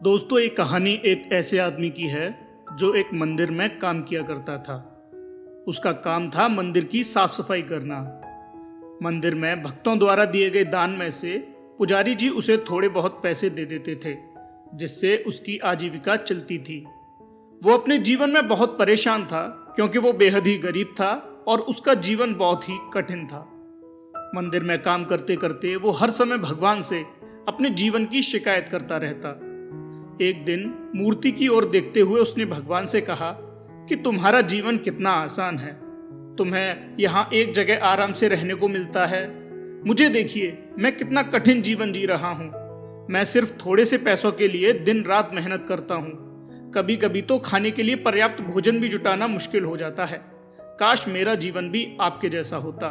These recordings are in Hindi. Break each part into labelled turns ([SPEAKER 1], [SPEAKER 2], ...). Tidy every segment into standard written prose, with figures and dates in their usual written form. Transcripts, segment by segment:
[SPEAKER 1] दोस्तों, एक कहानी एक ऐसे आदमी की है जो एक मंदिर में काम किया करता था। उसका काम था मंदिर की साफ सफाई करना। मंदिर में भक्तों द्वारा दिए गए दान में से पुजारी जी उसे थोड़े बहुत पैसे दे देते थे, जिससे उसकी आजीविका चलती थी। वो अपने जीवन में बहुत परेशान था क्योंकि वो बेहद ही गरीब था और उसका जीवन बहुत ही कठिन था। मंदिर में काम करते करते वो हर समय भगवान से अपने जीवन की शिकायत करता रहता। एक दिन मूर्ति की ओर देखते हुए उसने भगवान से कहा कि तुम्हारा जीवन कितना आसान है। तुम्हें यहाँ एक जगह आराम से रहने को मिलता है। मुझे देखिए, मैं कितना कठिन जीवन जी रहा हूँ। मैं सिर्फ थोड़े से पैसों के लिए दिन रात मेहनत करता हूँ। कभी कभी तो खाने के लिए पर्याप्त भोजन भी जुटाना मुश्किल हो जाता है। काश मेरा जीवन भी आपके जैसा होता।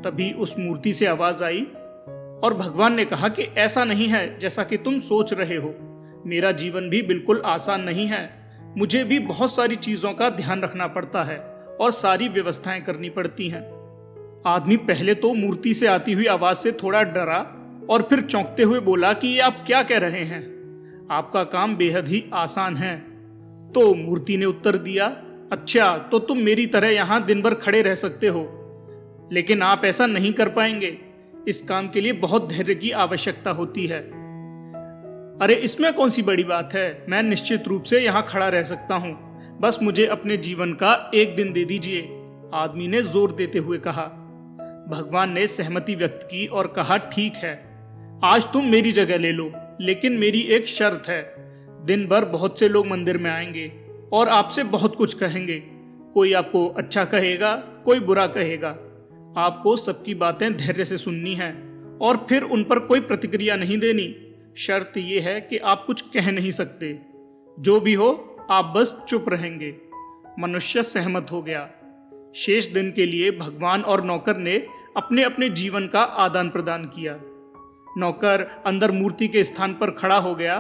[SPEAKER 1] तभी उस मूर्ति से आवाज आई और भगवान ने कहा कि ऐसा नहीं है जैसा कि तुम सोच रहे हो। मेरा जीवन भी बिल्कुल आसान नहीं है। मुझे भी बहुत सारी चीजों का ध्यान रखना पड़ता है और सारी व्यवस्थाएं करनी पड़ती हैं। आदमी पहले तो मूर्ति से आती हुई आवाज से थोड़ा डरा और फिर चौंकते हुए बोला कि ये आप क्या कह रहे हैं? आपका काम बेहद ही आसान है। तो मूर्ति ने उत्तर दिया, अच्छा, तो तुम मेरी तरह यहाँ दिन भर खड़े रह सकते हो, लेकिन आप ऐसा नहीं कर पाएंगे। इस काम के लिए बहुत धैर्य की आवश्यकता होती है। अरे, इसमें कौन सी बड़ी बात है? मैं निश्चित रूप से यहाँ खड़ा रह सकता हूँ। बस मुझे अपने जीवन का एक दिन दे दीजिए, आदमी ने जोर देते हुए कहा। भगवान ने सहमति व्यक्त की और कहा, ठीक है, आज तुम मेरी जगह ले लो, लेकिन मेरी एक शर्त है। दिन भर बहुत से लोग मंदिर में आएंगे और आपसे बहुत कुछ कहेंगे। कोई आपको अच्छा कहेगा, कोई बुरा कहेगा। आपको सबकी बातें धैर्य से सुननी है और फिर उन पर कोई प्रतिक्रिया नहीं देनी। शर्त यह है कि आप कुछ कह नहीं सकते। जो भी हो, आप बस चुप रहेंगे। मनुष्य सहमत हो गया। शेष दिन के लिए भगवान और नौकर ने अपने अपने जीवन का आदान प्रदान किया। नौकर अंदर मूर्ति के स्थान पर खड़ा हो गया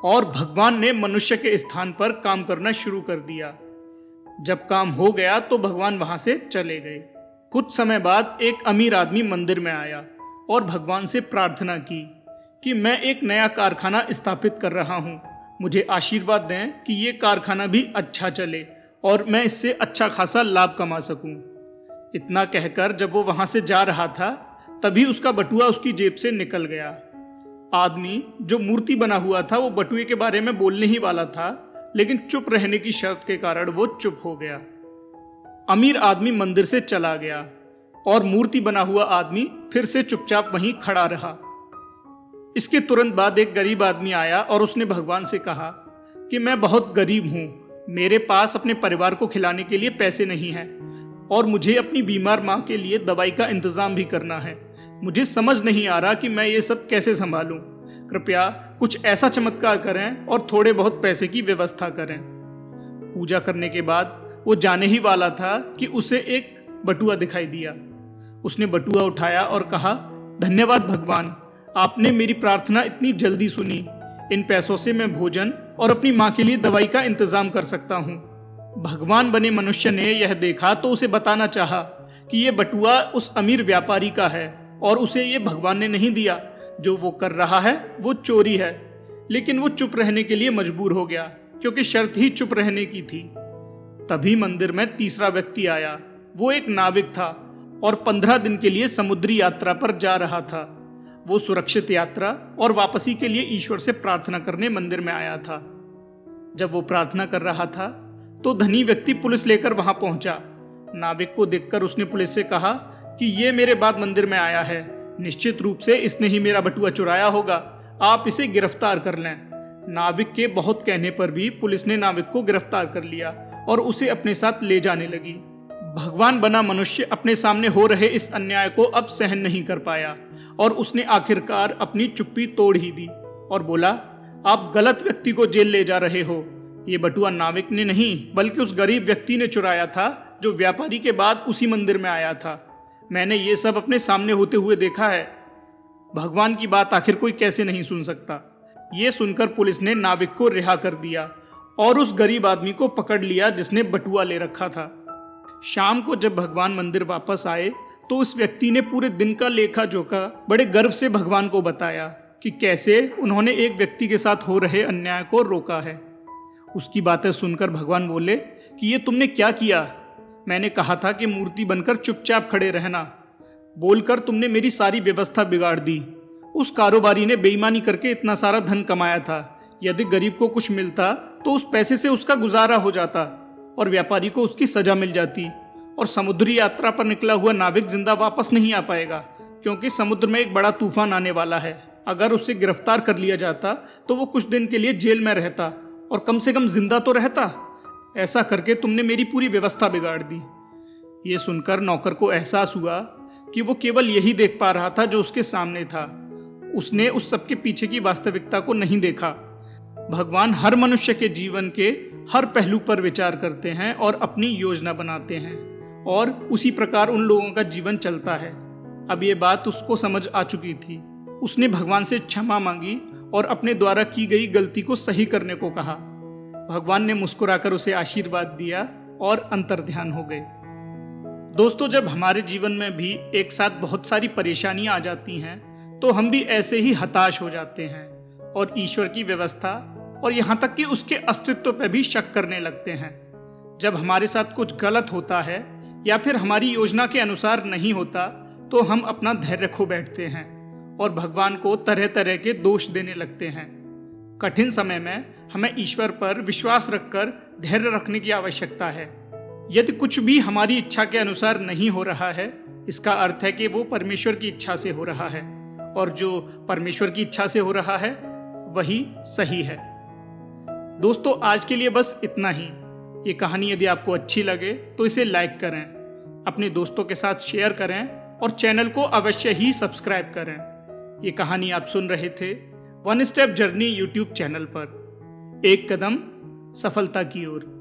[SPEAKER 1] और भगवान ने मनुष्य के स्थान पर काम करना शुरू कर दिया। जब काम हो गया तो भगवान वहां से चले गए। कुछ समय बाद एक अमीर आदमी मंदिर में आया और भगवान से प्रार्थना की कि मैं एक नया कारखाना स्थापित कर रहा हूँ। मुझे आशीर्वाद दें कि ये कारखाना भी अच्छा चले और मैं इससे अच्छा खासा लाभ कमा सकूं। इतना कहकर जब वो वहां से जा रहा था, तभी उसका बटुआ उसकी जेब से निकल गया। आदमी जो मूर्ति बना हुआ था वो बटुए के बारे में बोलने ही वाला था, लेकिन चुप रहने की शर्त के कारण वो चुप हो गया। अमीर आदमी मंदिर से चला गया और मूर्ति बना हुआ आदमी फिर से चुपचाप वहीं खड़ा रहा। इसके तुरंत बाद एक गरीब आदमी आया और उसने भगवान से कहा कि मैं बहुत गरीब हूँ। मेरे पास अपने परिवार को खिलाने के लिए पैसे नहीं हैं और मुझे अपनी बीमार माँ के लिए दवाई का इंतजाम भी करना है। मुझे समझ नहीं आ रहा कि मैं ये सब कैसे संभालूं। कृपया कुछ ऐसा चमत्कार करें और थोड़े बहुत पैसे की व्यवस्था करें। पूजा करने के बाद वो जाने ही वाला था कि उसे एक बटुआ दिखाई दिया। उसने बटुआ उठाया और कहा, धन्यवाद भगवान, आपने मेरी प्रार्थना इतनी जल्दी सुनी। इन पैसों से मैं भोजन और अपनी माँ के लिए दवाई का इंतजाम कर सकता हूँ। भगवान बने मनुष्य ने यह देखा तो उसे बताना चाहा कि यह बटुआ उस अमीर व्यापारी का है और उसे ये भगवान ने नहीं दिया। जो वो कर रहा है वो चोरी है। लेकिन वो चुप रहने के लिए मजबूर हो गया क्योंकि शर्त ही चुप रहने की थी। तभी मंदिर में तीसरा व्यक्ति आया। वो एक नाविक था और 15 दिन के लिए समुद्री यात्रा पर जा रहा था। वो सुरक्षित यात्रा और वापसी के लिए ईश्वर से प्रार्थना करने मंदिर में आया था। जब वो प्रार्थना कर रहा था तो धनी व्यक्ति पुलिस लेकर वहां पहुंचा। नाविक को देखकर उसने पुलिस से कहा कि ये मेरे बाद मंदिर में आया है। निश्चित रूप से इसने ही मेरा बटुआ चुराया होगा। आप इसे गिरफ्तार कर लें। नाविक के बहुत कहने पर भी पुलिस ने नाविक को गिरफ्तार कर लिया और उसे अपने साथ ले जाने लगी। भगवान बना मनुष्य अपने सामने हो रहे इस अन्याय को अब सहन नहीं कर पाया और उसने आखिरकार अपनी चुप्पी तोड़ ही दी और बोला, आप गलत व्यक्ति को जेल ले जा रहे हो। ये बटुआ नाविक ने नहीं बल्कि उस गरीब व्यक्ति ने चुराया था जो व्यापारी के बाद उसी मंदिर में आया था। मैंने ये सब अपने सामने होते हुए देखा है। भगवान की बात आखिर कोई कैसे नहीं सुन सकता। ये सुनकर पुलिस ने नाविक को रिहा कर दिया और उस गरीब आदमी को पकड़ लिया जिसने बटुआ ले रखा था। शाम को जब भगवान मंदिर वापस आए तो उस व्यक्ति ने पूरे दिन का लेखा जोखा बड़े गर्व से भगवान को बताया कि कैसे उन्होंने एक व्यक्ति के साथ हो रहे अन्याय को रोका है। उसकी बातें सुनकर भगवान बोले कि ये तुमने क्या किया? मैंने कहा था कि मूर्ति बनकर चुपचाप खड़े रहना। बोलकर तुमने मेरी सारी व्यवस्था बिगाड़ दी। उस कारोबारी ने बेईमानी करके इतना सारा धन कमाया था। यदि गरीब को कुछ मिलता तो उस पैसे से उसका गुजारा हो जाता और व्यापारी को उसकी सजा मिल जाती, और समुद्री यात्रा पर निकला हुआ नाविक जिंदा वापस नहीं आ पाएगा, क्योंकि समुद्र में एक बड़ा तूफान आने वाला है। अगर उसे गिरफ्तार कर लिया जाता तो वो कुछ दिन के लिए जेल में रहता और कम से कम जिंदा तो रहता। ऐसा करके तुमने मेरी पूरी व्यवस्था बिगाड़ दी। ये सुनकर नौकर को एहसास हुआ कि वो केवल यही देख पा रहा था जो उसके सामने था। उसने उस सबके पीछे की वास्तविकता को नहीं देखा। भगवान हर मनुष्य के जीवन के हर पहलू पर विचार करते हैं और अपनी योजना बनाते हैं, और उसी प्रकार उन लोगों का जीवन चलता है। अब ये बात उसको समझ आ चुकी थी। उसने भगवान से क्षमा मांगी और अपने द्वारा की गई गलती को सही करने को कहा। भगवान ने मुस्कुराकर उसे आशीर्वाद दिया और अंतर्ध्यान हो गए। दोस्तों, जब हमारे जीवन में भी एक साथ बहुत सारी परेशानियां आ जाती हैं तो हम भी ऐसे ही हताश हो जाते हैं और ईश्वर की व्यवस्था और यहाँ तक कि उसके अस्तित्व पर भी शक करने लगते हैं। जब हमारे साथ कुछ गलत होता है या फिर हमारी योजना के अनुसार नहीं होता तो हम अपना धैर्य खो बैठते हैं और भगवान को तरह तरह के दोष देने लगते हैं। कठिन समय में हमें ईश्वर पर विश्वास रखकर धैर्य रखने की आवश्यकता है। यदि कुछ भी हमारी इच्छा के अनुसार नहीं हो रहा है, इसका अर्थ है कि वो परमेश्वर की इच्छा से हो रहा है, और जो परमेश्वर की इच्छा से हो रहा है वही सही है। दोस्तों, आज के लिए बस इतना ही। ये कहानी यदि आपको अच्छी लगे तो इसे लाइक करें, अपने दोस्तों के साथ शेयर करें और चैनल को अवश्य ही सब्सक्राइब करें। ये कहानी आप सुन रहे थे one step journey YouTube channel पर, एक कदम सफलता की ओर।